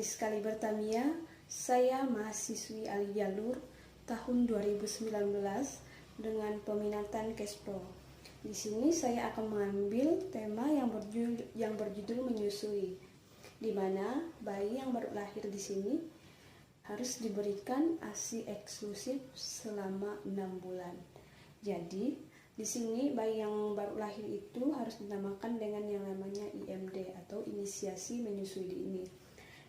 Rizka Libertamia, saya mahasiswi Ali Jalur tahun 2019 dengan peminatan Kespro. Di sini saya akan mengambil tema yang berjudul menyusui, di mana bayi yang baru lahir di sini harus diberikan ASI eksklusif selama 6 bulan. Jadi, di sini bayi yang baru lahir itu harus dinamakan dengan yang namanya IMD atau inisiasi menyusui dini.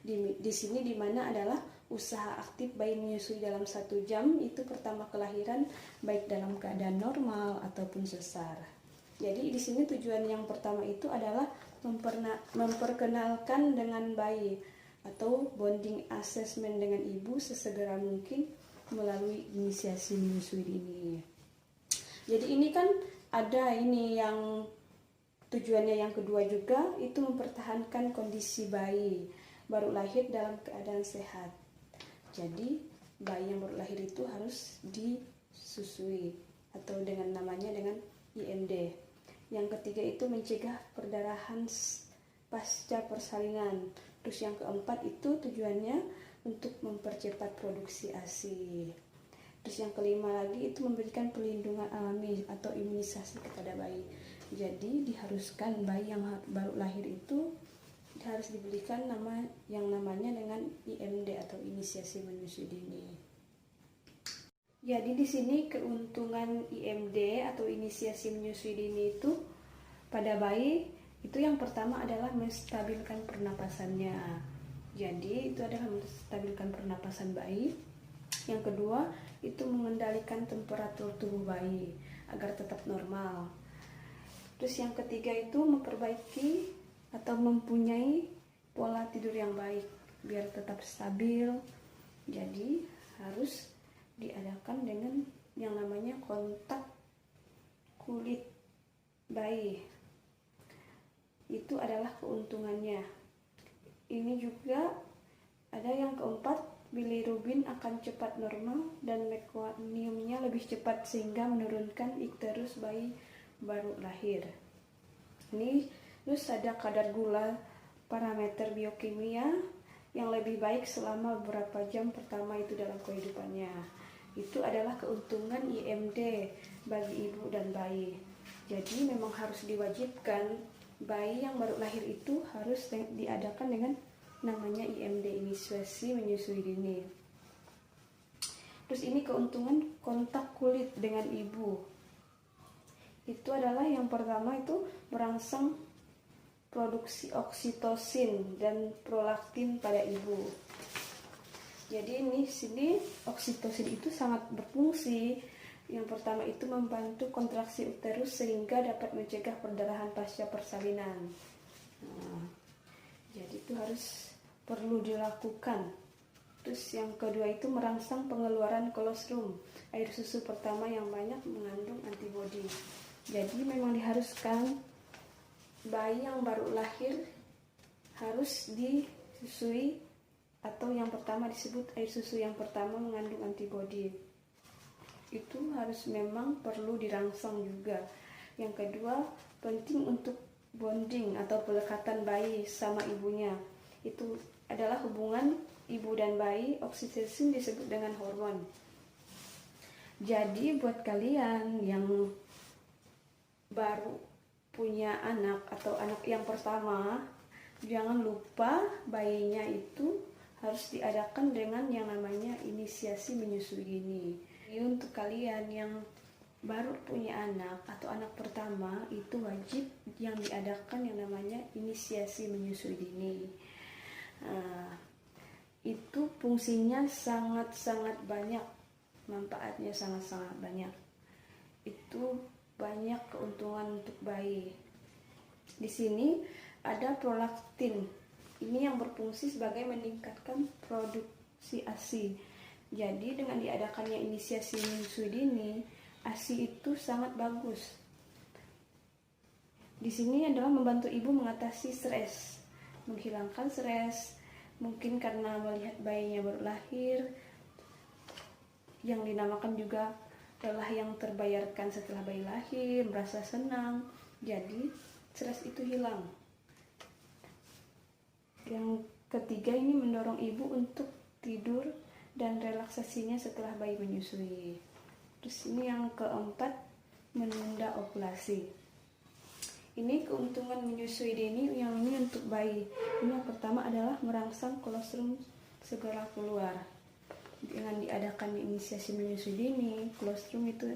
Di sini dimana adalah usaha aktif bayi menyusui dalam 1 jam itu pertama kelahiran baik dalam keadaan normal ataupun sesar. Jadi di sini tujuan yang pertama itu adalah memperkenalkan dengan bayi atau bonding assessment dengan ibu sesegera mungkin melalui inisiasi menyusui dini. Jadi ini kan ada ini yang tujuannya yang kedua juga itu mempertahankan kondisi bayi baru lahir dalam keadaan sehat. Jadi bayi yang baru lahir itu harus disusui atau dengan IMD. Yang ketiga itu mencegah perdarahan pasca persalinan. Terus yang keempat itu tujuannya untuk mempercepat produksi ASI. Terus yang kelima lagi itu memberikan perlindungan alami atau imunisasi kepada bayi. Jadi diharuskan bayi yang baru lahir itu harus diberikan nama yang namanya dengan IMD atau inisiasi menyusui dini. Jadi di sini keuntungan IMD atau inisiasi menyusui dini itu pada bayi itu yang pertama adalah menstabilkan pernapasannya. Jadi itu adalah menstabilkan pernapasan bayi. Yang kedua itu mengendalikan temperatur tubuh bayi agar tetap normal. Terus yang ketiga itu memperbaiki atau mempunyai pola tidur yang baik biar tetap stabil. Jadi harus diadakan dengan yang namanya kontak kulit bayi. Itu adalah keuntungannya. Ini juga ada yang keempat, bilirubin akan cepat normal dan mekoniumnya lebih cepat sehingga menurunkan ikterus bayi baru lahir. Ini terus ada kadar gula parameter biokimia yang lebih baik selama beberapa jam pertama itu dalam kehidupannya. Itu adalah keuntungan IMD bagi ibu dan bayi. Jadi memang harus diwajibkan bayi yang baru lahir itu harus diadakan dengan namanya IMD, inisiasi menyusui dini. Terus ini keuntungan kontak kulit dengan ibu. Itu adalah yang pertama itu merangsang produksi oksitosin dan prolaktin pada ibu. Jadi sini oksitosin itu sangat berfungsi. Yang pertama itu membantu kontraksi uterus sehingga dapat mencegah perdarahan pasca persalinan. Jadi itu perlu dilakukan. Terus yang kedua itu merangsang pengeluaran kolostrum. Air susu pertama yang banyak mengandung antibodi. Jadi memang diharuskan bayi yang baru lahir harus disusui atau yang pertama disebut air susu yang pertama mengandung antibodi. Itu harus memang perlu dirangsang juga. Yang kedua penting untuk bonding atau pelekatan bayi sama ibunya. Itu adalah hubungan ibu dan bayi, oksitosin disebut dengan hormon. Jadi buat kalian yang baru punya anak atau anak yang pertama, jangan lupa bayinya itu harus diadakan dengan yang namanya inisiasi menyusui dini. Untuk kalian yang baru punya anak atau anak pertama itu wajib yang diadakan yang namanya inisiasi menyusui dini. Itu fungsinya sangat-sangat banyak, manfaatnya sangat-sangat banyak. Itu banyak keuntungan untuk bayi. Di sini ada prolaktin. Ini yang berfungsi sebagai meningkatkan produksi ASI. Jadi dengan diadakannya inisiasi menyusui dini, ASI itu sangat bagus. Di sini adalah membantu ibu mengatasi stres, menghilangkan stres, mungkin karena melihat bayinya baru lahir, yang dinamakan juga adalah yang terbayarkan setelah bayi lahir, merasa senang, jadi stres itu hilang. Yang ketiga ini mendorong ibu untuk tidur dan relaksasinya setelah bayi menyusui. Terus ini yang keempat, menunda ovulasi. Ini keuntungan menyusui dini yang ini untuk bayi. Ini yang pertama adalah merangsang kolostrum segera keluar. Dengan diadakan inisiasi menyusui dini, kolostrum itu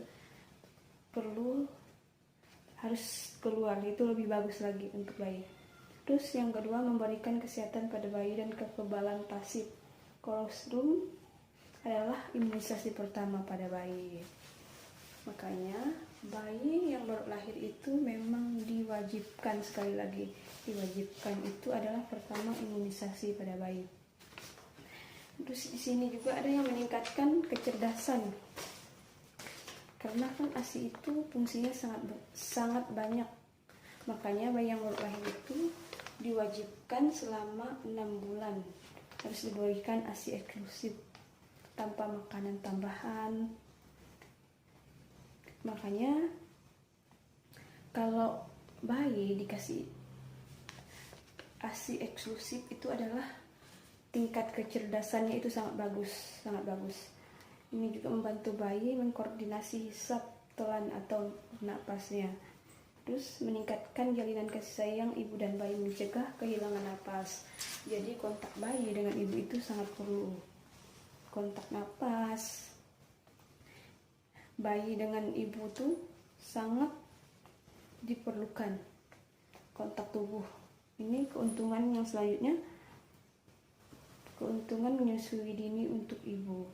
harus keluar, itu lebih bagus lagi untuk bayi. Terus yang kedua, memberikan kesehatan pada bayi dan kekebalan pasif. Kolostrum adalah imunisasi pertama pada bayi. Makanya bayi yang baru lahir itu memang diwajibkan, sekali lagi diwajibkan, itu adalah pertama imunisasi pada bayi. Terus di sini juga ada yang meningkatkan kecerdasan, karena kan ASI itu fungsinya sangat banyak. Makanya bayi yang baru lahir itu diwajibkan selama 6 bulan harus diberikan ASI eksklusif tanpa makanan tambahan. Makanya kalau bayi dikasih ASI eksklusif itu adalah tingkat kecerdasannya itu sangat bagus. Ini juga membantu bayi mengkoordinasi hisap, telan atau napasnya. Terus meningkatkan jalinan kasih sayang ibu dan bayi, mencegah kehilangan napas. Jadi kontak bayi dengan ibu itu sangat perlu. Kontak napas bayi dengan ibu tuh sangat diperlukan. Kontak tubuh. Ini keuntungan yang selanjutnya, keuntungan menyusui dini untuk ibu.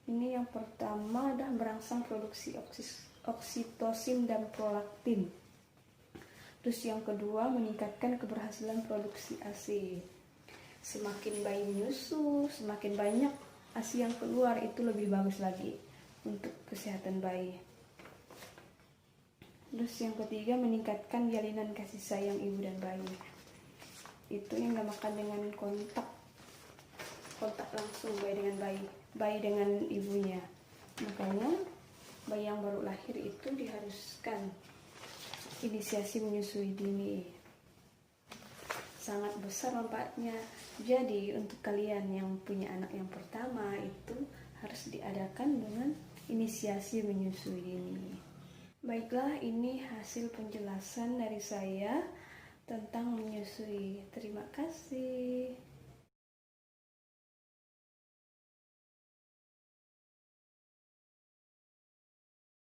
Ini yang pertama adalah merangsang produksi oksitosin dan prolaktin. Terus yang kedua, meningkatkan keberhasilan produksi ASI. Semakin bayi menyusu, semakin banyak ASI yang keluar, itu lebih bagus lagi untuk kesehatan bayi. Terus yang ketiga, meningkatkan jalinan kasih sayang ibu dan bayi. Itu yang dinamakan dengan kontak langsung bayi dengan ibunya. Makanya bayi yang baru lahir itu diharuskan inisiasi menyusui dini. Sangat besar manfaatnya. Jadi untuk kalian yang punya anak yang pertama itu harus diadakan dengan inisiasi menyusui dini. Baiklah, ini hasil penjelasan dari saya tentang menyusui. Terima kasih.